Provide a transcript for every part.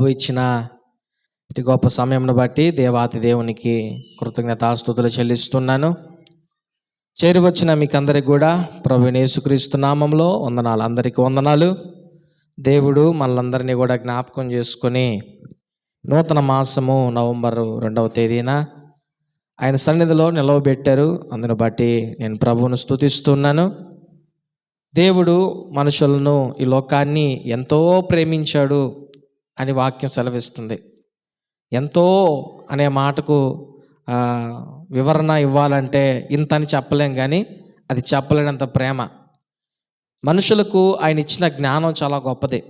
ప్రభు ఇచ్చిన ఇటు గొప్ప సమయంను బట్టి దేవాతి దేవునికి కృతజ్ఞతాస్తుతులు చెల్లిస్తున్నాను. చేరువచ్చిన మీకందరికి కూడా ప్రభువైన యేసుక్రీస్తు నామంలో వందనాలు. అందరికీ వందనాలు. దేవుడు మనలందరినీ కూడా జ్ఞాపకం చేసుకొని నూతన మాసము నవంబర్ 2వ తేదీన ఆయన సన్నిధిలో నిలవబెట్టారు. అందును బట్టి నేను ప్రభువును స్తుతిస్తున్నాను. దేవుడు మనుషులను, ఈ లోకాన్ని ఎంతో ప్రేమించాడు అని వాక్యం సెలవిస్తుంది. ఎంతో అనే మాటకు వివరణ ఇవ్వాలంటే ఇంత అని చెప్పలేం, కానీ అది చెప్పలేనంత ప్రేమ. మనుషులకు ఆయన ఇచ్చిన జ్ఞానం చాలా గొప్పది.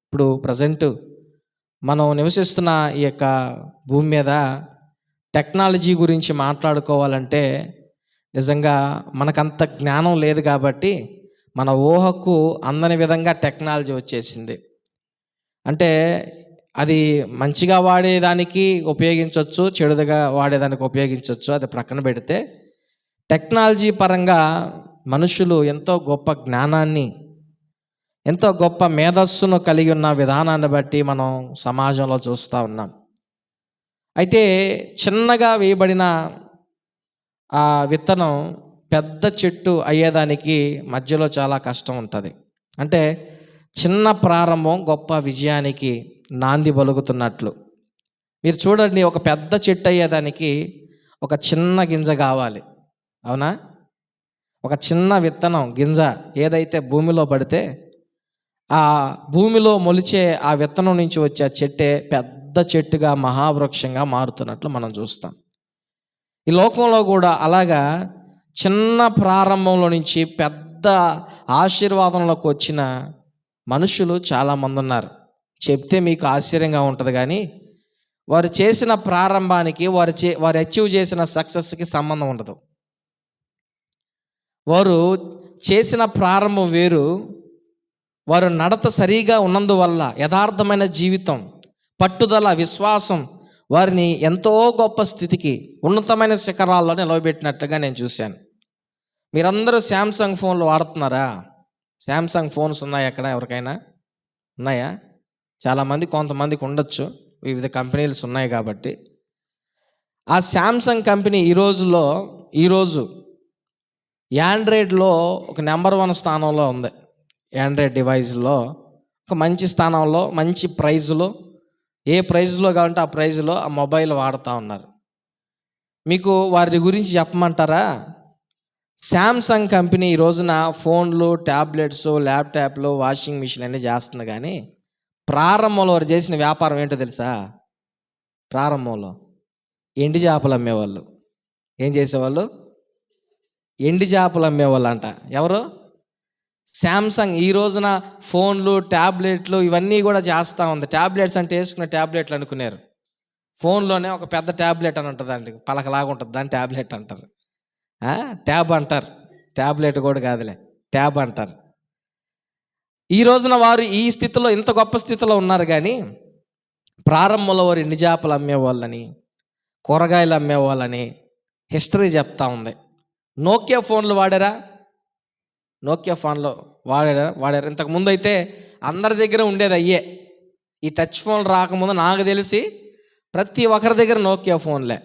ఇప్పుడు ప్రజెంట్ మనం నివసిస్తున్న ఈ యొక్క భూమి మీద టెక్నాలజీ గురించి మాట్లాడుకోవాలంటే నిజంగా మనకంత జ్ఞానం లేదు. కాబట్టి మన ఊహకు అందని విధంగా టెక్నాలజీ వచ్చేసింది. అంటే అది మంచిగా వాడేదానికి ఉపయోగించవచ్చు, చెడుగా వాడేదానికి ఉపయోగించవచ్చు. అది ప్రక్కన పెడితే టెక్నాలజీ పరంగా మనుషులు ఎంతో గొప్ప జ్ఞానాన్ని, ఎంతో గొప్ప మేధస్సును కలిగి ఉన్న విధానాన్ని బట్టి మనం సమాజంలో చూస్తూ ఉన్నాం. అయితే చిన్నగా వేయబడిన ఆ విత్తనం పెద్ద చెట్టు అయ్యేదానికి మధ్యలో చాలా కష్టం ఉంటుంది. అంటే చిన్న ప్రారంభం గొప్ప విజయానికి నాంది పలుకుతున్నట్లు. మీరు చూడండి, ఒక పెద్ద చెట్టు అయ్యేదానికి ఒక చిన్న గింజ కావాలి, అవునా? ఒక చిన్న విత్తనం గింజ ఏదైతే భూమిలో పడితే ఆ భూమిలో మొలిచే ఆ విత్తనం నుంచి వచ్చే చెట్టే పెద్ద చెట్టుగా మహావృక్షంగా మారుతున్నట్లు మనం చూస్తాం. ఈ లోకంలో కూడా అలాగా చిన్న ప్రారంభంలో నుంచి పెద్ద ఆశీర్వాదంలోకి వచ్చిన మనుషులు చాలామంది ఉన్నారు. చెప్తే మీకు ఆశ్చర్యంగా ఉంటుంది, కానీ వారు చేసిన ప్రారంభానికి, వారు అచీవ్ చేసిన సక్సెస్కి సంబంధం ఉండదు. వారు చేసిన ప్రారంభం వేరు. వారు నడత సరిగా ఉన్నందువల్ల యథార్థమైన జీవితం, పట్టుదల, విశ్వాసం వారిని ఎంతో గొప్ప స్థితికి, ఉన్నతమైన శిఖరాల్లో నిలవబెట్టినట్లుగా నేను చూశాను. మీరందరూ శాంసంగ్ ఫోన్లు వాడుతున్నారా? శాంసంగ్ ఫోన్స్ ఉన్నాయా? ఎక్కడ ఎవరికైనా ఉన్నాయా? చాలామంది, కొంతమందికి ఉండొచ్చు, వివిధ కంపెనీలు ఉన్నాయి కాబట్టి. ఆ శాంసంగ్ కంపెనీ ఈరోజు యాండ్రాయిడ్లో ఒక నెంబర్ 1 స్థానంలో ఉంది. యాండ్రాయిడ్ డివైస్లో ఒక మంచి స్థానంలో, మంచి ప్రైజ్లో, ఏ ప్రైజ్లో కావాలంటే ఆ ప్రైజ్లో ఆ మొబైల్ వాడుతూ ఉన్నారు. మీకు వారి గురించి చెప్పమంటారా? శాంసంగ్ కంపెనీ ఈ రోజున ఫోన్లు, ట్యాబ్లెట్స్, ల్యాప్టాప్లు, వాషింగ్ మిషన్ అన్నీ చేస్తుంది. కానీ ప్రారంభంలో వారు చేసిన వ్యాపారం ఏంటో తెలుసా? ప్రారంభంలో ఎండి చేపలు అమ్మేవాళ్ళు. ఏం చేసేవాళ్ళు? ఎండి చేపలు అమ్మేవాళ్ళు అంట. ఎవరు? శాంసంగ్. ఈ రోజున ఫోన్లు, ట్యాబ్లెట్లు ఇవన్నీ కూడా చేస్తూ ఉంది. ట్యాబ్లెట్స్ అంటే వేసుకునే ట్యాబ్లెట్లు అనుకున్నారు. ఫోన్లోనే ఒక పెద్ద ట్యాబ్లెట్ అని ఉంటుంది, అండి, పలకలాగా ఉంటుంది, దాన్ని ట్యాబ్లెట్ అంటారు. ట్యాబ్ అంటారు. ట్యాబ్లెట్ కూడా కాదులే, ట్యాబ్ అంటారు. ఈ రోజున వారు ఈ స్థితిలో, ఇంత గొప్ప స్థితిలో ఉన్నారు. కానీ ప్రారంభంలో వారు ఎండి చేపలు అమ్మేవాళ్ళని, కూరగాయలు అమ్మేవాళ్ళని హిస్టరీ చెప్తా ఉంది. నోకియా ఫోన్లు వాడారా? నోకియా ఫోన్లో వాడారు. ఇంతకుముందు అయితే అందరి దగ్గర ఉండేది అయ్యే. ఈ టచ్ ఫోన్లు రాకముందు నాకు తెలిసి ప్రతి ఒక్కరి దగ్గర నోకియా ఫోన్లే.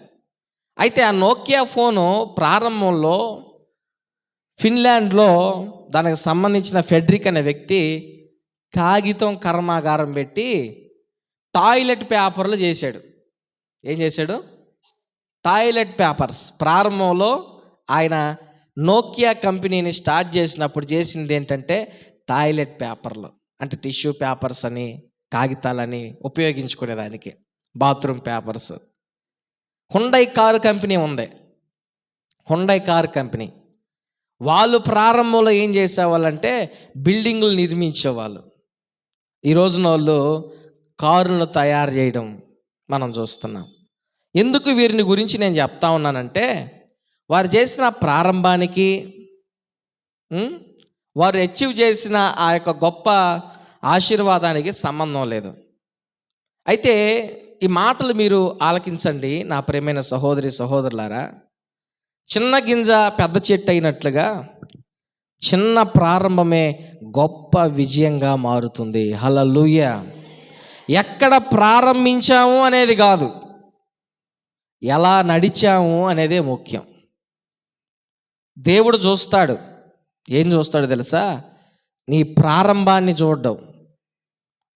అయితే ఆ నోకియా ఫోను ప్రారంభంలో ఫిన్లాండ్లో దానికి సంబంధించిన ఫెడ్రిక్ అనే వ్యక్తి కాగితం కర్మాగారం పెట్టి టాయిలెట్ పేపర్లు చేశాడు. ఏం చేశాడు? Toilet papers. ప్రారంభంలో ఆయన నోకియా కంపెనీని స్టార్ట్ చేసినప్పుడు చేసింది ఏంటంటే టాయిలెట్ పేపర్లు, అంటే టిష్యూ పేపర్స్ అని, కాగితాలని ఉపయోగించుకునేదానికి, bathroom papers. Hyundai car company ఉంది. హుండై కారు కంపెనీ వాళ్ళు ప్రారంభంలో ఏం చేసేవాళ్ళంటే బిల్డింగులు నిర్మించేవాళ్ళు. ఈ రోజున వాళ్ళు కారులను తయారు చేయడం మనం చూస్తున్నాం. ఎందుకు వీరిని గురించి నేను చెప్తా ఉన్నానంటే, వారు చేసిన ప్రారంభానికి, వారు అచీవ్ చేసిన ఆ యొక్క గొప్ప ఆశీర్వాదానికి సంబంధం లేదు. అయితే ఈ మాటలు మీరు ఆలకించండి నా ప్రియమైన సహోదరి సహోదరులారా. చిన్న గింజ పెద్ద చెట్టు అయినట్లుగా చిన్న ప్రారంభమే గొప్ప విజయంగా మారుతుంది. హల్లెలూయా. ఎక్కడ ప్రారంభించాము అనేది కాదు, ఎలా నడిచాము అనేదే ముఖ్యం. దేవుడు చూస్తాడు, ఏం చూస్తాడు తెలుసా? నీ ప్రారంభాన్ని చూడడం,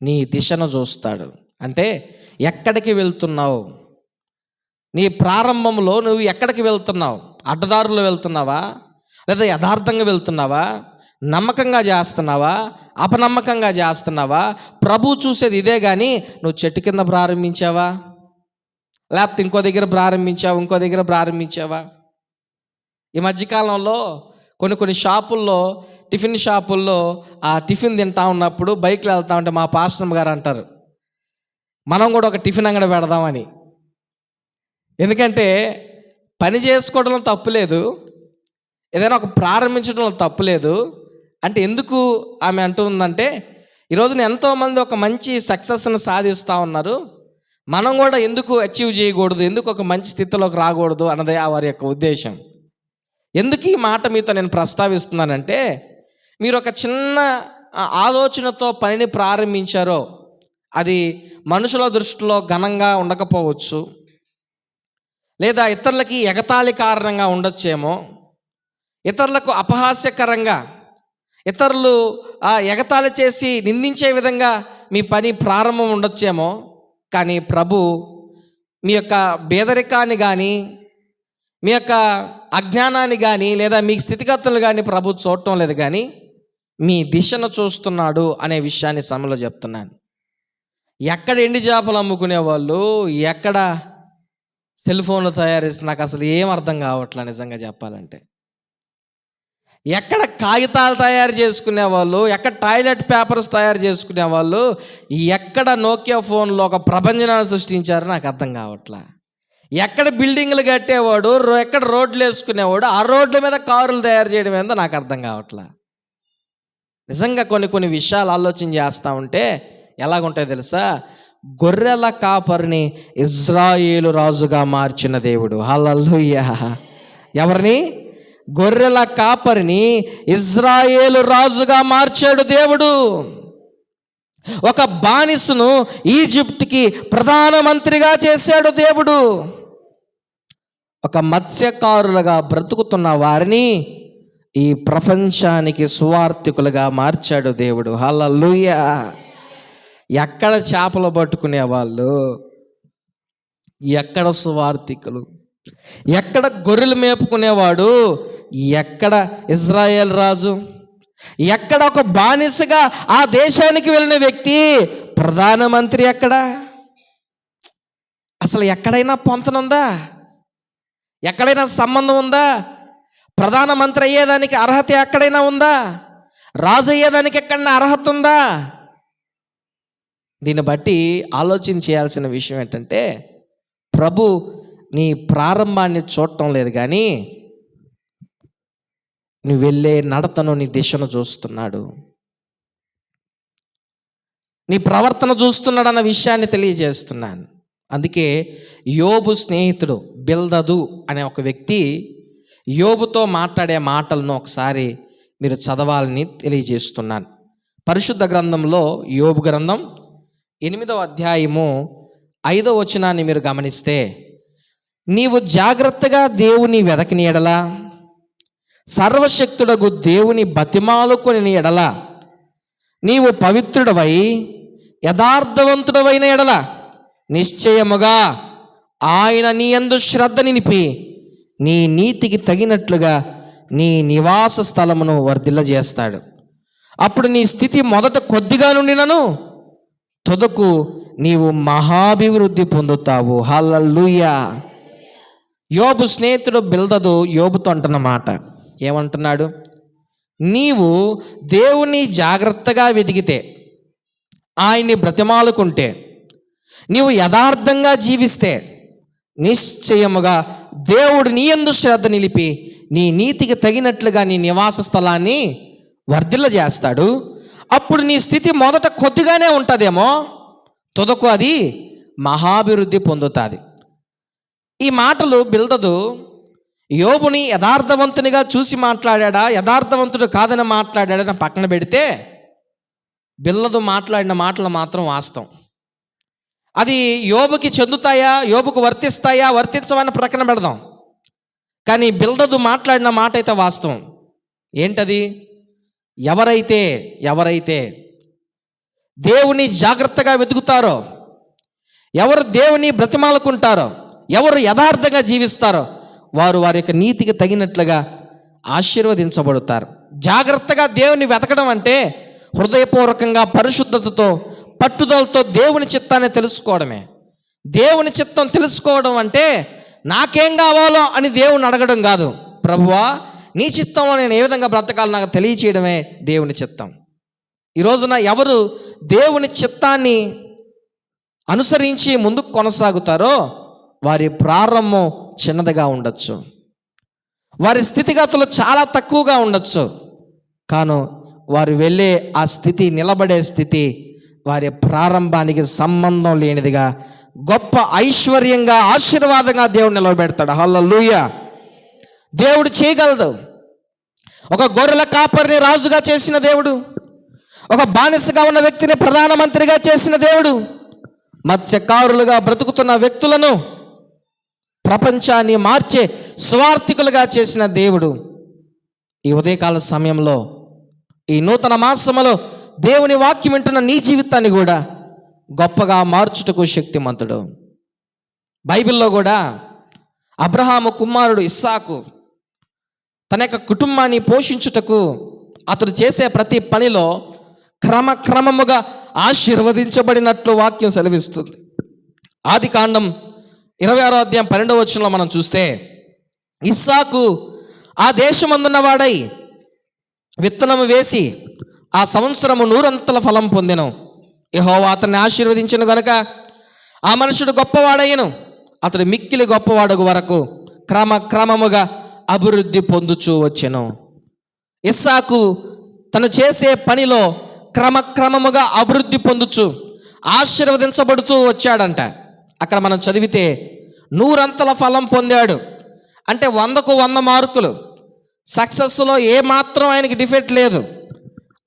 నీ దిశను చూస్తాడు. అంటే ఎక్కడికి వెళ్తున్నావు, నీ ప్రారంభంలో నువ్వు ఎక్కడికి వెళ్తున్నావు? అడ్డదారుల్లో వెళ్తున్నావా, లేదా యథార్థంగా వెళ్తున్నావా, నమ్మకంగా చేస్తున్నావా, అపనమ్మకంగా చేస్తున్నావా? ప్రభు చూసేది ఇదే. కానీ నువ్వు చెట్టు కింద ప్రారంభించావా, లేకపోతే ఇంకో దగ్గర ప్రారంభించావా? ఈ మధ్యకాలంలో కొన్ని షాపుల్లో, టిఫిన్ షాపుల్లో ఆ టిఫిన్ తింటా ఉన్నప్పుడు బైక్లో వెళ్తా ఉంటే మా పాస్టర్ గారు అంటారు, మనం కూడా ఒక టిఫిన్ అంగడి పెడదామని. ఎందుకంటే పని చేసుకోవడంలో తప్పులేదు, ఏదైనా ఒక ప్రారంభించడంలో తప్పులేదు. అంటే ఎందుకు ఆమె అంటుందంటే, ఈరోజున ఎంతోమంది ఒక మంచి సక్సెస్ని సాధిస్తూ ఉన్నారు, మనం కూడా ఎందుకు అచీవ్ చేయకూడదు, ఎందుకు ఒక మంచి స్థితిలోకి రాకూడదు అన్నదే వారి యొక్క ఉద్దేశం. ఎందుకు ఈ మాట మీతో నేను ప్రస్తావిస్తున్నానంటే, మీరు ఒక చిన్న ఆలోచనతో పనిని ప్రారంభించారో అది మనుషుల దృష్టిలో ఘనంగా ఉండకపోవచ్చు, లేదా ఇతరులకి ఎగతాళి కారణంగా ఉండొచ్చేమో, ఇతరులకు అపహాస్యకరంగా, ఇతరులు ఎగతాళి చేసి నిందించే విధంగా మీ పని ప్రారంభం ఉండొచ్చేమో. కానీ ప్రభు మీ యొక్క పేదరికాన్ని కానీ, మీ యొక్క అజ్ఞానాన్ని కానీ, లేదా మీ స్థితిగతులు కానీ ప్రభు చూడటం లేదు, కానీ మీ దిశను చూస్తున్నాడు అనే విషయాన్ని సమయంలో చెప్తున్నాను. ఎక్కడ ఎండి చేపలు అమ్ముకునేవాళ్ళు, ఎక్కడ సెల్ ఫోన్లు తయారు చేసి, నాకు అసలు ఏం అర్థం కావట్లే నిజంగా చెప్పాలంటే. ఎక్కడ కాగితాలు తయారు చేసుకునేవాళ్ళు, ఎక్కడ టాయిలెట్ పేపర్స్ తయారు చేసుకునేవాళ్ళు, ఎక్కడ నోకియా ఫోన్లో ఒక ప్రపంచాన్ని సృష్టించారో నాకు అర్థం కావట్లా. ఎక్కడ బిల్డింగ్లు కట్టేవాడు, ఎక్కడ రోడ్లు వేసుకునేవాడు, ఆ రోడ్ల మీద కారులు తయారు చేయడం ఏందో నాకు అర్థం కావట్లా. నిజంగా కొన్ని విషయాలు ఆలోచన చేస్తూ ఉంటే ఎలాగుంటాయో తెలుసా? గొర్రెల కాపరిని ఇజ్రాయేలు రాజుగా మార్చిన దేవుడు. హల్లెలూయా! ఎవరిని? గొర్రెల కాపరిని ఇజ్రాయేలు రాజుగా మార్చాడు దేవుడు. ఒక బానిసను ఈజిప్ట్కి ప్రధానమంత్రిగా చేశాడు దేవుడు. ఒక మత్స్యకారులుగా బ్రతుకుతున్న వారిని ఈ ప్రపంచానికి సువార్థికులుగా మార్చాడు దేవుడు. హల్లెలూయా! ఎక్కడ చేపలు పట్టుకునే వాళ్ళు, ఎక్కడ సువార్థికులు, ఎక్కడ గొర్రెలు మేపుకునేవాడు, ఎక్కడ ఇజ్రాయేల్ రాజు, ఎక్కడ ఒక బానిసగా ఆ దేశానికి వెళ్ళిన వ్యక్తి ప్రధానమంత్రి, ఎక్కడ అసలు ఎక్కడైనా పొంతనుందా? ఎక్కడైనా సంబంధం ఉందా? ప్రధానమంత్రి అయ్యేదానికి అర్హత ఎక్కడైనా ఉందా? రాజు అయ్యేదానికి ఎక్కడైనా అర్హత ఉందా? దీన్ని బట్టి ఆలోచన చేయాల్సిన విషయం ఏంటంటే, ప్రభు నీ ప్రారంభాన్ని చూడటం లేదు, కానీ నువ్వు వెళ్ళే నడతను, నీ దిశను చూస్తున్నాడు, నీ ప్రవర్తన చూస్తున్నాడు అన్న విషయాన్ని తెలియజేస్తున్నాను. అందుకే యోబు స్నేహితుడు బిల్దదు అనే ఒక వ్యక్తి యోబుతో మాట్లాడే మాటలను ఒకసారి మీరు చదవాలని తెలియజేస్తున్నాను. పరిశుద్ధ గ్రంథంలో యోబు గ్రంథం 8వ అధ్యాయము 5వ వచనాన్ని మీరు గమనిస్తే, నీవు జాగ్రత్తగా దేవుని వెదకిని ఎడల, సర్వశక్తుడగు దేవుని బతిమాలుకొని ఎడల, నీవు పవిత్రుడవై యథార్థవంతుడవైన ఎడల, నిశ్చయముగా ఆయన నీ యందు శ్రద్ధ నిలిపి నీ నీతికి తగినట్లుగా నీ నివాస స్థలమును వర్ధిల్లజేస్తాడు. అప్పుడు నీ స్థితి మొదట కొద్దిగా నుండినను తుదకు నీవు మహాభివృద్ధి పొందుతావు. హల్లెలూయా! యోబు స్నేహితుడు బిల్దదు యోబుతో అంటున్న మాట ఏమంటున్నాడు? నీవు దేవుని జాగ్రత్తగా వెతికితే, ఆయన్ని బ్రతిమాలుకుంటే, నీవు యథార్థంగా జీవిస్తే, నిశ్చయముగా దేవుడు నీ యందు శ్రద్ధ నిలిపి నీ నీతికి తగినట్లుగా నీ నివాస స్థలాన్ని వర్ధిల్లజేస్తాడు. అప్పుడు నీ స్థితి మొదట కొద్దిగానే ఉంటుందేమో, తుదకు అది మహాభివృద్ధి పొందుతుంది. ఈ మాటలు బిల్దదు యోబుని యథార్థవంతునిగా చూసి మాట్లాడా, యథార్థవంతుడు కాదని మాట్లాడాడని పక్కన పెడితే, బిల్దదు మాట్లాడిన మాటలు మాత్రం వాస్తవం. అది యోబుకి చెందుతాయా, యోబుకు వర్తిస్తాయా, వర్తించవని ప్రక్కన పెడదాం. కానీ బిల్దదు మాట్లాడిన మాట అయితే వాస్తవం. ఏంటది? ఎవరైతే దేవుని జాగ్రత్తగా వెతుకుతారో, ఎవరు దేవుని బ్రతిమాలుకుంటారో, ఎవరు యథార్థంగా జీవిస్తారో వారు వారి యొక్క నీతికి తగినట్లుగా ఆశీర్వదించబడతారు. జాగ్రత్తగా దేవుని వెతకడం అంటే హృదయపూర్వకంగా పరిశుద్ధతతో పట్టుదలతో దేవుని చిత్తాన్ని తెలుసుకోవడమే. దేవుని చిత్తం తెలుసుకోవడం అంటే నాకేం కావాలో అని దేవుని అడగడం కాదు. ప్రభువా, నీ చిత్తంలో నేను ఏ విధంగా బ్రతకాలో నాకు తెలియచేయడమే దేవుని చిత్తం. ఈ రోజున ఎవరు దేవుని చిత్తాన్ని అనుసరించి ముందుకు కొనసాగుతారో వారి ప్రారంభం చిన్నదిగా ఉండొచ్చు, వారి స్థితిగతులు చాలా తక్కువగా ఉండొచ్చు. కాను వారు వెళ్ళే ఆ స్థితి, నిలబడే స్థితి వారి ప్రారంభానికి సంబంధం లేనిదిగా గొప్ప ఐశ్వర్యంగా, ఆశీర్వాదంగా దేవుడు నిలబెడతాడు. హల్లెలూయా! దేవుడు చేయగలడు. ఒక గొర్రెల కాపరిని రాజుగా చేసిన దేవుడు, ఒక బానిసగా ఉన్న వ్యక్తిని ప్రధానమంత్రిగా చేసిన దేవుడు, మత్స్యకారులుగా బ్రతుకుతున్న వ్యక్తులను ప్రపంచాన్ని మార్చే స్వార్థికులుగా చేసిన దేవుడు ఈ ఉదయకాల సమయంలో, ఈ నూతన మాసములో దేవుని వాక్యం వింటున్న నీ జీవితాన్ని కూడా గొప్పగా మార్చుటకు శక్తిమంతుడు. బైబిల్లో కూడా అబ్రహాము కుమారుడు ఇస్సాకు తన యొక్క కుటుంబాన్ని పోషించుటకు అతడు చేసే ప్రతి పనిలో క్రమక్రమముగా ఆశీర్వదించబడినట్లు వాక్యం సెలవిస్తుంది. ఆదికాండం 26వ అధ్యాయం 12వ వచనంలో మనం చూస్తే, ఇస్సాకు ఆ దేశమందున్నవాడై విత్తనము వేసి ఆ సంవత్సరము 100 ఫలం పొందెను. యెహోవా అతన్ని ఆశీర్వదించెను గనుక ఆ మనుషుడు గొప్పవాడయ్యను. అతడు మిక్కిలి గొప్పవాడగు వరకు క్రమక్రమముగా అభివృద్ధి పొందుచూ వచ్చెను. ఇస్సాకు తను చేసే పనిలో క్రమక్రమముగా అభివృద్ధి పొందుచు ఆశీర్వదించబడుతూ వచ్చాడంట. అక్కడ మనం చదివితే 100 ఫలం పొందాడు అంటే 100కు 100 మార్కులు. సక్సెస్లో ఏమాత్రం ఆయనకి డిఫెక్ట్ లేదు.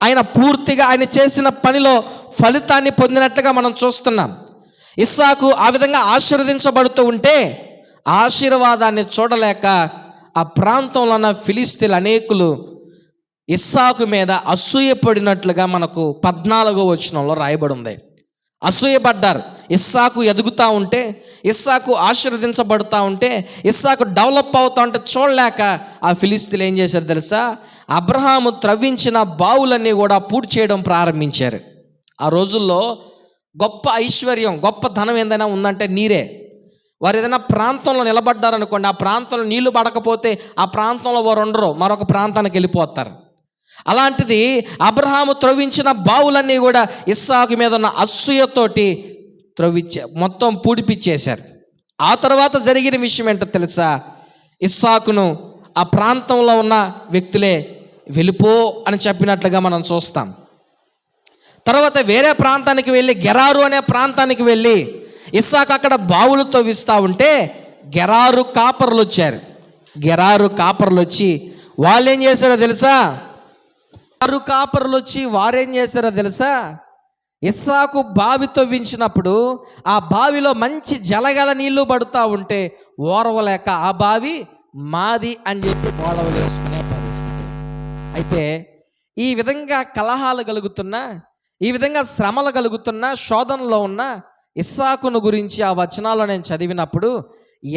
ఆయన పూర్తిగా ఆయన చేసిన పనిలో ఫలితాన్ని పొందినట్లుగా మనం చూస్తున్నాం. ఇస్సాకు ఆ విధంగా ఆశీర్వదించబడుతూ ఉంటే ఆశీర్వాదాన్ని చూడలేక ఆ ప్రాంతంలో ఉన్న ఫిలిస్తీన్లు అనేకులు ఇస్సాకు మీద అసూయపడినట్లుగా మనకు 14వ వచనంలో రాయబడి ఉంది. అసూయపడ్డారు. ఇస్సాకు ఎదుగుతూ ఉంటే, ఇస్సాకు ఆశీర్వదించబడుతూ ఉంటే, ఇస్సాకు డెవలప్ అవుతూ ఉంటే చూడలేక ఆ ఫిలిస్తీన్లు ఏం చేశారు తెలుసా? అబ్రహాము త్రవ్వించిన బావులన్నీ కూడా పూర్తి చేయడం ప్రారంభించారు. ఆ రోజుల్లో గొప్ప ఐశ్వర్యం, గొప్ప ధనం ఏదైనా ఉందంటే నీరే. వారు ఏదైనా ప్రాంతంలో నిలబడ్డారనుకోండి, ఆ ప్రాంతంలో నీళ్లు పడకపోతే ఆ ప్రాంతంలో వారు ఉండరు, మరొక ప్రాంతానికి వెళ్ళిపోతారు. అలాంటిది అబ్రహాము త్రవ్వించిన బావులన్నీ కూడా ఇస్సాకు మీద ఉన్న అసూయతోటి మొత్తం పూడిపిచ్చేశారు. ఆ తర్వాత జరిగిన విషయం ఏంటో తెలుసా? ఇస్సాకును ఆ ప్రాంతంలో ఉన్న వ్యక్తులే వెళ్ళిపో అని చెప్పినట్లుగా మనం చూస్తాం. తర్వాత వేరే ప్రాంతానికి వెళ్ళి, గెరారు అనే ప్రాంతానికి వెళ్ళి ఇస్సాకు అక్కడ బావులు తవ్విస్తూ ఉంటే గెరారు కాపర్లు వచ్చారు. గెరారు కాపర్లు వచ్చి వాళ్ళేం చేశారో తెలుసా? వారేం చేశారో తెలుసా? ఇస్సాకు బావి తవ్వించినప్పుడు ఆ బావిలో మంచి జలగల నీళ్లు పడుతూ ఉంటే ఓరవలేక ఆ బావి మాది అని చెప్పి గొడవలు వేసుకునే పరిస్థితి. అయితే ఈ విధంగా కలహాలు కలుగుతున్నా, ఈ విధంగా శ్రమలు కలుగుతున్నా, శోధనలో ఉన్న ఇస్సాకును గురించి ఆ వచనాల్లో నేను చదివినప్పుడు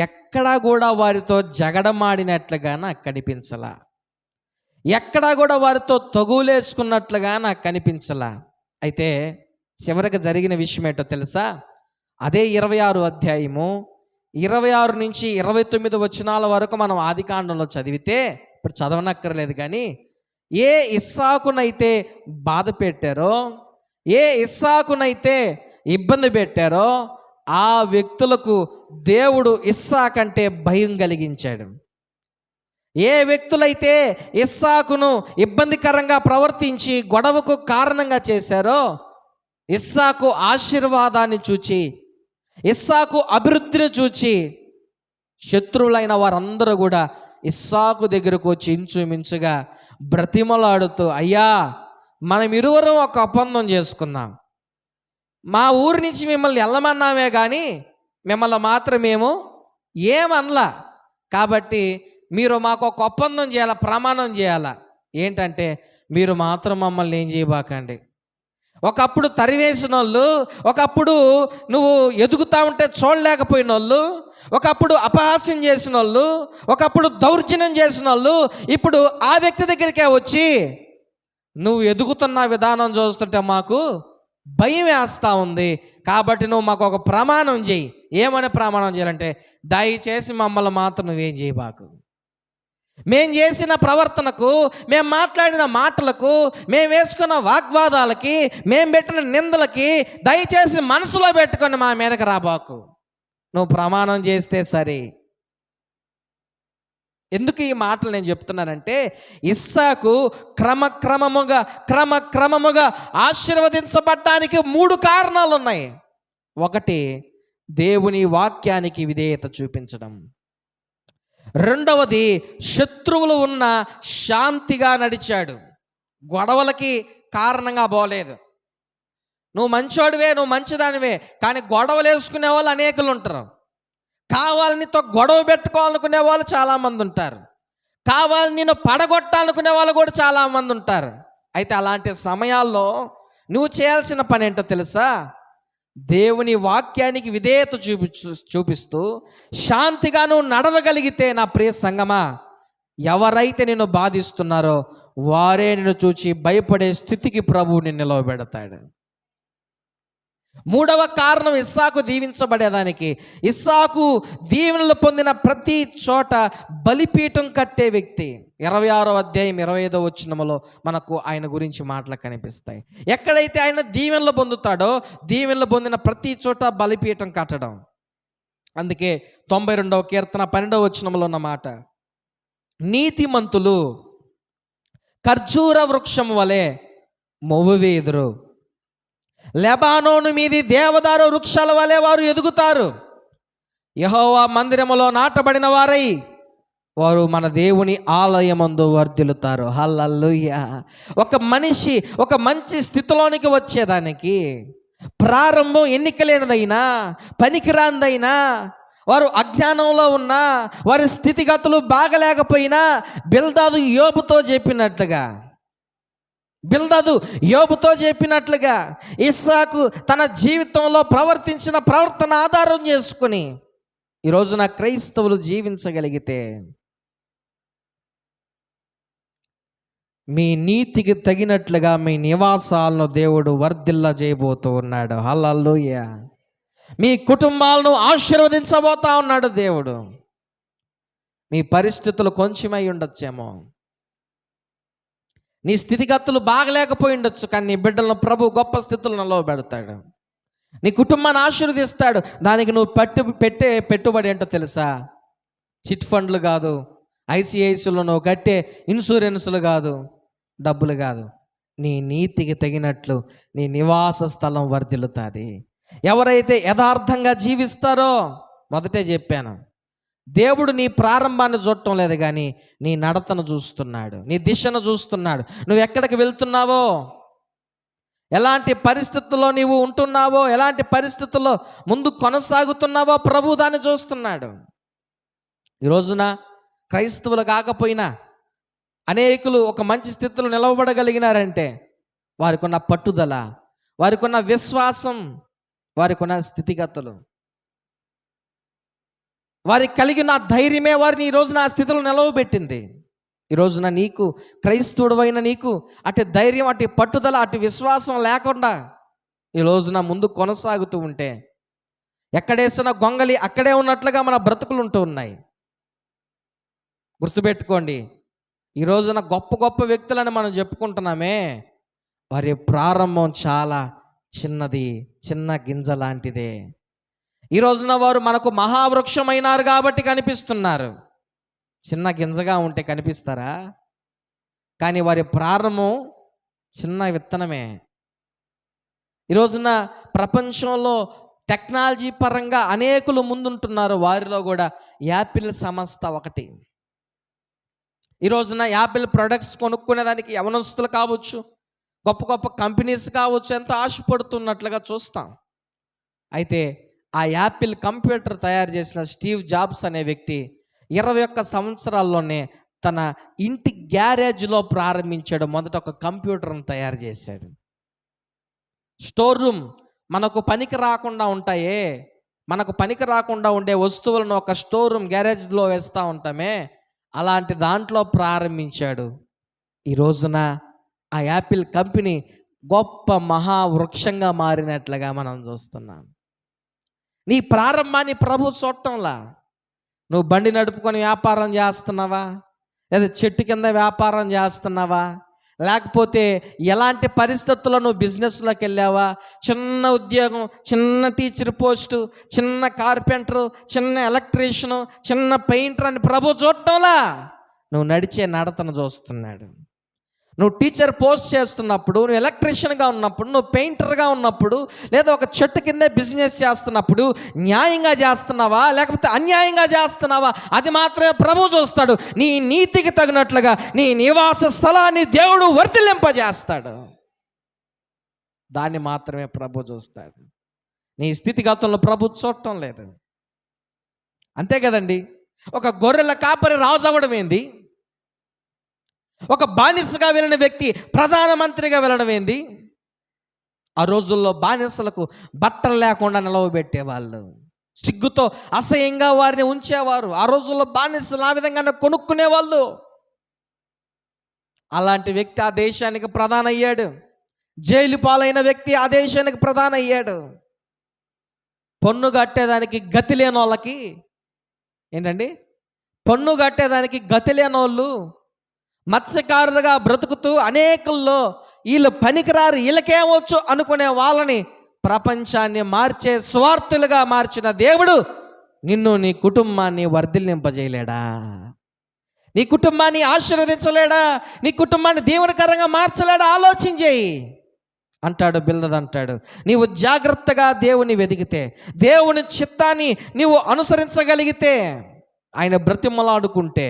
ఎక్కడా కూడా వారితో జగడమాడినట్లుగా నాకు కనిపించలా, ఎక్కడా కూడా వారితో తగులేసుకున్నట్లుగా నాకు కనిపించలా. అయితే చివరికి జరిగిన విషయం ఏంటో తెలుసా? అదే 26వ అధ్యాయము 26 నుంచి 29 వచనాల వరకు మనం ఆదికాండంలో చదివితే, ఇప్పుడు చదవనక్కర్లేదు కానీ, ఏ ఇస్సాకునైతే బాధ పెట్టారో, ఏ ఇస్సాకునైతే ఇబ్బంది పెట్టారో ఆ వ్యక్తులకు దేవుడు ఇస్సాకంటే భయం కలిగించాడు. ఏ వ్యక్తులైతే ఇస్సాకును ఇబ్బందికరంగా ప్రవర్తించి గొడవకు కారణంగా చేశారో, ఇస్సాకు ఆశీర్వాదాన్ని చూచి, ఇస్సాకు అభివృద్ధిని చూచి శత్రువులైన వారందరూ కూడా ఇస్సాకు దగ్గరకు వచ్చి ఇంచుమించుగా బ్రతిమలాడుతూ, అయ్యా మనం ఇరువురం ఒక ఒప్పందం చేసుకుందాం, మా ఊరి నుంచి మిమ్మల్ని వెళ్ళమన్నామే కానీ మిమ్మల్ని మాత్రం మేము ఏమనలా. కాబట్టి మీరు మాకు ఒక ఒప్పందం చేయాలా, ప్రమాణం చేయాలా. ఏంటంటే మీరు మాత్రం మమ్మల్ని ఏం చేయబాకండి. ఒకప్పుడు తరివేసిన వాళ్ళు, ఒకప్పుడు నువ్వు ఎదుగుతా ఉంటే చూడలేకపోయిన వాళ్ళు, ఒకప్పుడు అపహాస్యం చేసిన వాళ్ళు, ఒకప్పుడు దౌర్జన్యం చేసిన వాళ్ళు ఇప్పుడు ఆ వ్యక్తి దగ్గరికే వచ్చి నువ్వు ఎదుగుతున్న విధానం చూస్తుంటే మాకు భయం వేస్తూ ఉంది. కాబట్టి నువ్వు మాకు ఒక ప్రమాణం చేయి. ఏమని ప్రమాణం చేయాలంటే, దయచేసి మమ్మల్ని మాత్రం నువ్వేం చేయబాకు. మేము చేసిన ప్రవర్తనకు, మేము మాట్లాడిన మాటలకు, మేము వేసుకున్న వాగ్వాదాలకి, మేము పెట్టిన నిందలకి దయచేసి మనసులో పెట్టుకొని మా మీదకి రాబాకు. నువ్వు ప్రమాణం చేస్తే సరే. ఎందుకు ఈ మాటలు నేను చెప్తున్నానంటే, ఇస్సాకు క్రమక్రమముగా ఆశీర్వదించబడ్డానికి 3 కారణాలు ఉన్నాయి. ఒకటి, దేవుని వాక్యానికి విధేయత చూపించడం. రెండవది, శత్రువులు ఉన్న శాంతిగా నడిచాడు. గొడవలకి కారణంగా పోలేదు. నువ్వు మంచోడివే, నువ్వు మంచిదానివే, కానీ గొడవలు వేసుకునే వాళ్ళు అనేకులు ఉంటారు. కావాలనితో గొడవ పెట్టుకోవాలనుకునే వాళ్ళు చాలామంది ఉంటారు. కావాలని నేను పడగొట్టాలనుకునే వాళ్ళు కూడా చాలామంది ఉంటారు. అయితే అలాంటి సమయాల్లో నువ్వు చేయాల్సిన పని ఏంటో తెలుసా? దేవుని వాక్యానికి విధేయత చూపిస్తూ శాంతిగా నువ్వు నడవగలిగితే, నా ప్రియ సంగమా, ఎవరైతే నిన్ను బాధిస్తున్నారో వారే నిన్ను చూచి భయపడే స్థితికి ప్రభువు నిన్ను నిలవబెడతాడు. 3వ కారణం, ఇస్సాకు దీవించబడేదానికి. ఇస్సాకు దీవెనలు పొందిన ప్రతి చోట బలిపీఠం కట్టే వ్యక్తి. 26వ అధ్యాయం 25వ వచనములో మనకు ఆయన గురించి మాటలు కనిపిస్తాయి. ఎక్కడైతే ఆయన దీవెనలు పొందుతాడో, దీవెనలు పొందిన ప్రతి చోట బలిపీఠం కట్టడం. అందుకే 92వ కీర్తన 12వ వచనములో ఉన్న మాట, నీతిమంతులు ఖర్జూర వృక్షం వలె మొవ్వువేయుదురు, లెబానోను మీది దేవదారు వృక్షాల వలె వారు ఎదుగుతారు. యెహోవా మందిరములో నాటబడిన వారై వారు మన దేవుని ఆలయమందు వర్ధిల్లుతారు. హల్లెలూయా. ఒక మనిషి ఒక మంచి స్థితిలోనికి వచ్చేదానికి ప్రారంభం ఎన్నికలేనిదైనా, పనికిరాందైనా, వారు అజ్ఞానంలో ఉన్నా, వారి స్థితిగతులు బాగలేకపోయినా, బిల్దాదు యోబుతో చెప్పినట్లుగా ఇస్సాకు తన జీవితంలో ప్రవర్తించిన ప్రవర్తన ఆధారం చేసుకుని ఈ రోజున క్రైస్తవులు జీవించగలిగితే, మీ నీతికి తగినట్లుగా మీ నివాసాలను దేవుడు వర్ధిల్ల చేయబోతూ ఉన్నాడు. హల్లెలూయా. మీ కుటుంబాలను ఆశీర్వదించబోతా ఉన్నాడు దేవుడు. మీ పరిస్థితులు కొంచెమై ఉండొచ్చేమో, నీ స్థితిగతులు బాగలేకపోయి ఉండొచ్చు, కానీ నీ బిడ్డలను ప్రభు గొప్ప స్థితులను నిలవబెడతాడు. నీ కుటుంబాన్ని ఆశీర్వదిస్తాడు. దానికి నువ్వు పెట్టే పెట్టుబడి ఏంటో తెలుసా? చిట్ ఫండ్లు కాదు, ఐసిఐసిలో నువ్వు కట్టే ఇన్సూరెన్సులు కాదు, డబ్బులు కాదు. నీ నీతికి తగినట్లు నీ నివాస స్థలం వర్ధిల్లుతుంది. ఎవరైతే యథార్థంగా జీవిస్తారో, మొదటే చెప్పాను, దేవుడు నీ ప్రారంభాన్ని చూడటం లేదు, కానీ నీ నడతను చూస్తున్నాడు, నీ దిశను చూస్తున్నాడు. నువ్వు ఎక్కడికి వెళ్తున్నావో, ఎలాంటి పరిస్థితుల్లో నీవు ఉంటున్నావో, ఎలాంటి పరిస్థితుల్లో ముందు కొనసాగుతున్నావో ప్రభు దాన్ని చూస్తున్నాడు. ఈ రోజున క్రైస్తవులు కాకపోయినా అనేకులు ఒక మంచి స్థితిలో నిలవబడగలిగినారంటే వారికి ఉన్న పట్టుదల, వారికి ఉన్న విశ్వాసం, వారికి ఉన్న స్థితిగతులు, వారికి కలిగిన ధైర్యమే వారిని ఈ రోజున ఆ స్థితిలో నిలవబెట్టింది. ఈ రోజున నీకు, క్రైస్తవుడైన నీకు అటు ధైర్యం, అటు పట్టుదల, అటు విశ్వాసం లేకుండా ఈ రోజున ముందు కొనసాగుతూ ఉంటే, ఎక్కడేసిన గొంగలి అక్కడే ఉన్నట్లుగా మన బ్రతుకులు ఉంటూ ఉన్నాయి. గుర్తుపెట్టుకోండి, ఈ రోజున గొప్ప గొప్ప వ్యక్తులని మనం చెప్పుకుంటున్నామే, వారి ప్రారంభం చాలా చిన్నది, చిన్న గింజ లాంటిదే. ఈ రోజున వారు మనకు మహావృక్షమైనారు కాబట్టి కనిపిస్తున్నారు. చిన్న గింజగా ఉంటే కనిపిస్తారా? కానీ వారి ప్రారంభం చిన్న విత్తనమే. ఈ రోజున ప్రపంచంలో టెక్నాలజీ పరంగా అనేకులు ముందుంటున్నారు. వారిలో కూడా యాపిల్ సంస్థ ఒకటి. ఈ రోజున యాపిల్ ప్రొడక్ట్స్ కొనుక్కునేదానికి యవనస్తులు కావచ్చు, గొప్ప గొప్ప కంపెనీస్ కావచ్చు, ఎంతో ఆశపడుతున్నట్లుగా చూస్తాం. అయితే ఆ యాపిల్ కంప్యూటర్ తయారు చేసిన స్టీవ్ జాబ్స్ అనే వ్యక్తి 21 సంవత్సరాల్లోనే తన ఇంటి గ్యారేజ్లో ప్రారంభించాడు. మొదట ఒక కంప్యూటర్ని తయారు చేశాడు. స్టోర్ రూమ్ మనకు పనికి రాకుండా ఉంటాయే, మనకు పనికి రాకుండా ఉండే వస్తువులను ఒక స్టోర్ రూమ్ గ్యారేజ్లో వేస్తూ ఉంటామే, అలాంటి దాంట్లో ప్రారంభించాడు. ఈ రోజున ఆ యాపిల్ కంపెనీ గొప్ప మహావృక్షంగా మారినట్లుగా మనం చూస్తున్నాం. నీ ప్రారంభాన్ని ప్రభు చూడటంలా. నువ్వు బండి నడుపుకొని వ్యాపారం చేస్తున్నావా, లేదా చెట్టు కింద వ్యాపారం చేస్తున్నావా, లేకపోతే ఎలాంటి పరిస్థితుల్లో నువ్వు బిజినెస్లోకి వెళ్ళావా, చిన్న ఉద్యోగం, చిన్న టీచర్ పోస్టు, చిన్న కార్పెంటరు, చిన్న ఎలక్ట్రీషియను, చిన్న పెయింటర్ అని ప్రభు చూడటంలా. నువ్వు నడిచే నడతను చూస్తున్నాడు. నువ్వు టీచర్ పోస్ట్ చేస్తున్నప్పుడు, నువ్వు ఎలక్ట్రీషియన్గా ఉన్నప్పుడు, నువ్వు పెయింటర్గా ఉన్నప్పుడు, లేదా ఒక చెట్టు కిందే బిజినెస్ చేస్తున్నప్పుడు న్యాయంగా చేస్తున్నావా లేకపోతే అన్యాయంగా చేస్తున్నావా, అది మాత్రమే ప్రభు చూస్తాడు. నీ నీతికి తగినట్లుగా నీ నివాస స్థలాన్ని దేవుడు వర్తిల్లింపజేస్తాడు. దాన్ని మాత్రమే ప్రభు చూస్తాడు. నీ స్థితిగతులను ప్రభు చూడటం లేదు. అంతే కదండి. ఒక గొర్రెల కాపరి రాజు అవ్వడం ఏంది, ఒక బానిసగా వెళ్ళిన వ్యక్తి ప్రధానమంత్రిగా వెళ్ళడం ఏంది. ఆ రోజుల్లో బానిసలకు బట్టలు లేకుండా నిలవబెట్టేవాళ్ళు, సిగ్గుతో అసహ్యంగా వారిని ఉంచేవారు. ఆ రోజుల్లో బానిసలు ఆ విధంగానే కొనుక్కునేవాళ్ళు. అలాంటి వ్యక్తి ఆ దేశానికి ప్రధాన అయ్యాడు. జైలు పాలైన వ్యక్తి ఆ దేశానికి ప్రధాన అయ్యాడు. పన్ను కట్టేదానికి గతి లేని వాళ్ళకి ఏంటండి, పన్ను కట్టేదానికి గతి లేని వాళ్ళు మత్స్యకారులుగా బ్రతుకుతూ అనేకుల్లో వీళ్ళు పనికిరారు, వీళ్ళకేమవచ్చు అనుకునే వాళ్ళని ప్రపంచాన్ని మార్చే స్వార్థులుగా మార్చిన దేవుడు నిన్ను, నీ కుటుంబాన్ని వర్ధిల్లింపజేయలేడా? నీ కుటుంబాన్ని ఆశీర్వదించలేడా? నీ కుటుంబాన్ని దీవెనకరంగా మార్చలేడా? ఆలోచించేయి అంటాడు. బిల్దద్ అంటాడు, నీవు జాగ్రత్తగా దేవుని వెతికితే, దేవుని చిత్తాన్ని నీవు అనుసరించగలిగితే, ఆయన బ్రతిమలాడుకుంటే,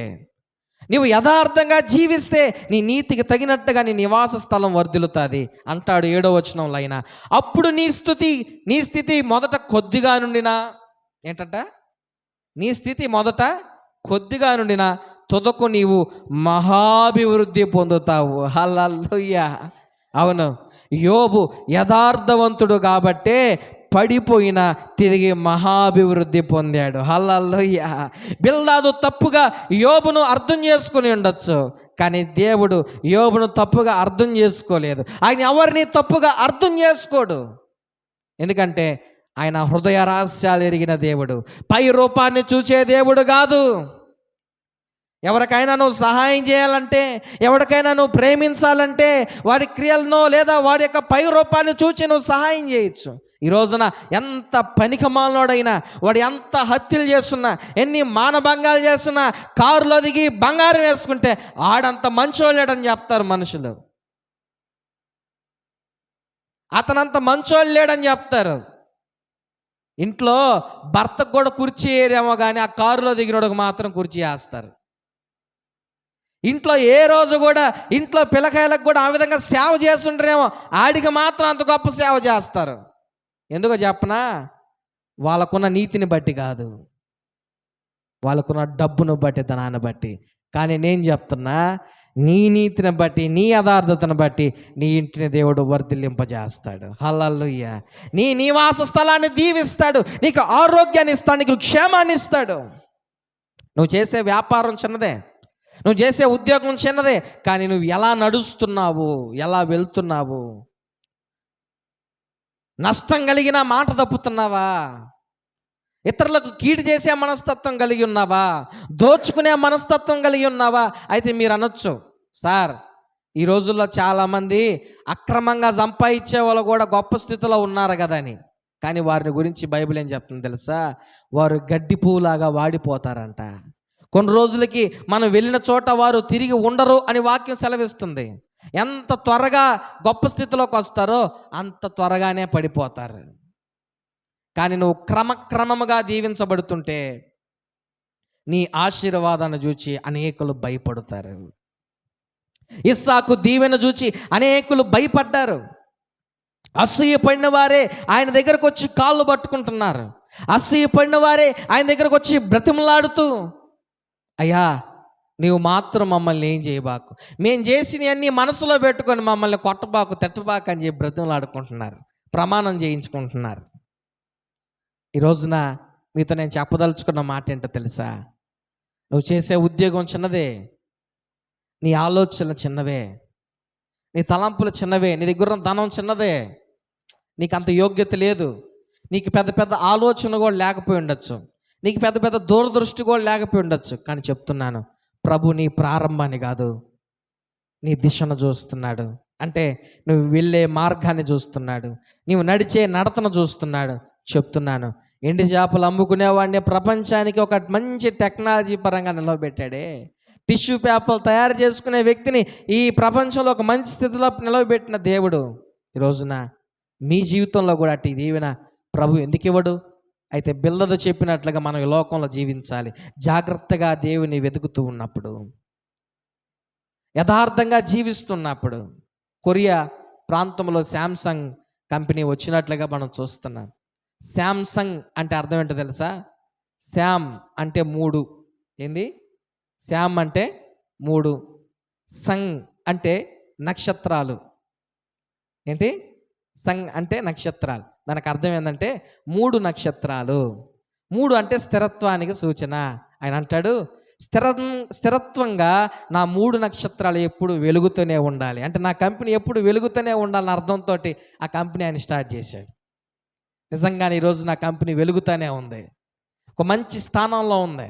నీవు యథార్థంగా జీవిస్తే నీ నీతికి తగినట్టుగా నీ నివాస స్థలం వర్ధిల్లుతుంది అంటాడు 7వ వచనంలో. అయినా అప్పుడు నీ స్థితి మొదట కొద్దిగా నుండినా ఏంటంట, నీ స్థితి మొదట కొద్దిగా నుండినా తుదకు నీవు మహాభివృద్ధి పొందుతావు. హల్లెలూయా. అవును, యోబు యథార్థవంతుడు కాబట్టే పడిపోయినా తిరిగి మహాభివృద్ధి పొందాడు. హల్లెలూయా. బిల్దదు తప్పుగా యోబును అర్థం చేసుకుని ఉండొచ్చు, కానీ దేవుడు యోబును తప్పుగా అర్థం చేసుకోలేదు. ఆయన ఎవరిని తప్పుగా అర్థం చేసుకోడు. ఎందుకంటే ఆయన హృదయ రహస్యాలు ఎరిగిన దేవుడు, పై రూపాన్ని చూసే దేవుడు కాదు. ఎవరికైనా నువ్వు సహాయం చేయాలంటే, ఎవరికైనా నువ్వు ప్రేమించాలంటే వాడి క్రియలను లేదా వాడి యొక్క పై రూపాన్ని చూసి నువ్వు సహాయం చేయొచ్చు. ఈ రోజున ఎంత పనికిమాలినోడైనా, వాడు ఎంత హత్యలు చేస్తున్నా, ఎన్ని మానభంగాలు చేస్తున్నా, కారులో దిగి బంగారం వేసుకుంటే ఆడంత మంచోళ్ళేడని చెప్తారు మనుషులు. అతనంత మంచోళ్ళు లేడని చెప్తారు. ఇంట్లో భర్తకు కూడా కుర్చీ ఏరేమో కానీ ఆ కారులో దిగినోడికి మాత్రం కుర్చీ వేస్తారు. ఇంట్లో ఏ రోజు కూడా ఇంట్లో పిల్లకాయలకు కూడా ఆ విధంగా సేవ చేస్తుంటారేమో, ఆడికి మాత్రం అంత గొప్ప సేవ చేస్తారు. ఎందుకో చెప్పనా, వాళ్ళకున్న నీతిని బట్టి కాదు, వాళ్ళకున్న డబ్బును బట్టి, ధనాన్ని బట్టి. కానీ నేను చెప్తున్నా, నీ నీతిని బట్టి, నీ యథార్థతను బట్టి నీ ఇంటిని దేవుడు వర్ధిల్లింపజేస్తాడు. హల్లెలూయా. నీ నివాస స్థలాన్ని దీవిస్తాడు, నీకు ఆరోగ్యాన్ని ఇస్తాడు, నీకు క్షేమాన్ని ఇస్తాడు. నువ్వు చేసే వ్యాపారం చిన్నదే, నువ్వు చేసే ఉద్యోగం చిన్నదే, కానీ నువ్వు ఎలా నడుస్తున్నావు, ఎలా వెళ్తున్నావు, నష్టం కలిగిన మాట తప్పుతున్నావా, ఇతరులకు కీడు చేసే మనస్తత్వం కలిగి ఉన్నావా, దోచుకునే మనస్తత్వం కలిగి ఉన్నావా? అయితే మీరు అనొచ్చు, సార్ ఈ రోజుల్లో చాలామంది అక్రమంగా సంపాదించే వాళ్ళు కూడా గొప్ప స్థితిలో ఉన్నారు కదా అని. కానీ వారిని గురించి బైబిల్ ఏం చెప్తుంది తెలుసా? వారు గడ్డి పువ్వులాగా వాడిపోతారంట. కొన్ని రోజులకి మనం వెళ్ళిన చోట వారు తిరిగి ఉండరు అని వాక్యం సెలవిస్తుంది. ఎంత త్వరగా గొప్ప స్థితిలోకి వస్తారో అంత త్వరగానే పడిపోతారు. కానీ నువ్వు క్రమక్రమముగా దీవించబడుతుంటే నీ ఆశీర్వాదాన్ని చూచి అనేకులు భయపడతారు. ఇస్సాకు దీవెన చూచి అనేకులు భయపడ్డారు. అసూయపడిన వారే ఆయన దగ్గరకు వచ్చి కాళ్ళు పట్టుకుంటున్నారు. అసూయపడిన వారే ఆయన దగ్గరకు వచ్చి బ్రతిమలాడుతూ, అయ్యా నీవు మాత్రం మమ్మల్ని ఏం చేయబాకు, మేము చేసినవన్నీ మనసులో పెట్టుకొని మమ్మల్ని కొట్టబాకు తిట్టబాకు అని చెప్పి బ్రతిమలాడుకుంటున్నారు, ప్రమాణం చేయించుకుంటున్నారు. ఈ రోజున మీతో నేను చెప్పదలుచుకున్న మాట ఏంటో తెలుసా? నువ్వు చేసే ఉద్యోగం చిన్నదే, నీ ఆలోచనలు చిన్నవే, నీ తలంపులు చిన్నవే, నీ దగ్గర ఉన్న ధనం చిన్నదే, నీకు అంత యోగ్యత లేదు, నీకు పెద్ద పెద్ద ఆలోచన కూడా లేకపోయి ఉండొచ్చు, నీకు పెద్ద పెద్ద దూరదృష్టి కూడా లేకపోయి ఉండొచ్చు. కానీ చెప్తున్నాను, ప్రభు నీ ప్రారంభాన్ని కాదు నీ దిశను చూస్తున్నాడు. అంటే నువ్వు వెళ్ళే మార్గాన్ని చూస్తున్నాడు, నువ్వు నడిచే నడతను చూస్తున్నాడు. చెప్తున్నాను, ఎండి చేపలు అమ్ముకునేవాడిని ప్రపంచానికి ఒక మంచి టెక్నాలజీ పరంగా నిలవబెట్టాడే. టిష్యూ పేపర్లు తయారు చేసుకునే వ్యక్తిని ఈ ప్రపంచంలో ఒక మంచి స్థితిలో నిలవబెట్టిన దేవుడు ఈ రోజున మీ జీవితంలో కూడా అటు దీవెన ప్రభు ఎందుకు ఇవ్వడు? అయితే బిల్దదు చెప్పినట్లుగా మనం ఈ లోకంలో జీవించాలి. జాగ్రత్తగా దేవుని వెతుకుతూ ఉన్నప్పుడు, యథార్థంగా జీవిస్తున్నప్పుడు. కొరియా ప్రాంతంలో శాంసంగ్ కంపెనీ వచ్చినట్లుగా మనం చూస్తున్నాం. శాంసంగ్ అంటే అర్థం ఏంటో తెలుసా? శామ్ అంటే 3. ఏంది? శామ్ అంటే 3, సంగ్ అంటే నక్షత్రాలు. ఏంటి? సంగ్ అంటే నక్షత్రాలు. దానికి అర్థం ఏంటంటే 3 నక్షత్రాలు. 3 అంటే స్థిరత్వానికి సూచన. ఆయన అంటాడు, స్థిరత్వంగా నా 3 నక్షత్రాలు ఎప్పుడు వెలుగుతూనే ఉండాలి. అంటే నా కంపెనీ ఎప్పుడు వెలుగుతూనే ఉండాలని అర్థంతో ఆ కంపెనీ ఆయన స్టార్ట్ చేశాడు. నిజంగానే ఈరోజు నా కంపెనీ వెలుగుతూనే ఉంది, ఒక మంచి స్థానంలో ఉంది.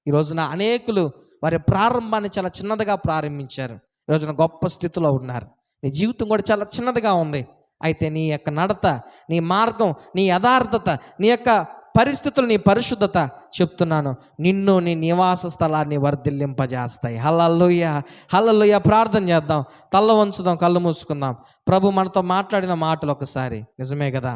ఈరోజున అనేకులు వారి ప్రారంభాన్ని చాలా చిన్నదిగా ప్రారంభించారు, ఈరోజున గొప్ప స్థితిలో ఉన్నారు. నీ జీవితం కూడా చాలా చిన్నదిగా ఉంది. అయితే నీ యొక్క నడత, నీ మార్గం, నీ యథార్థత, నీ యొక్క పరిస్థితులు, నీ పరిశుద్ధత చెప్తున్నాను నిన్ను నీ నివాస స్థలాన్ని వర్ధిల్లింపజేస్తాయి. హల్లెలూయా, హల్లెలూయా. ప్రార్థన చేద్దాం, తల్ల వంచుదాం, కళ్ళు మూసుకుందాం. ప్రభు మనతో మాట్లాడిన మాటలు ఒకసారి నిజమే కదా.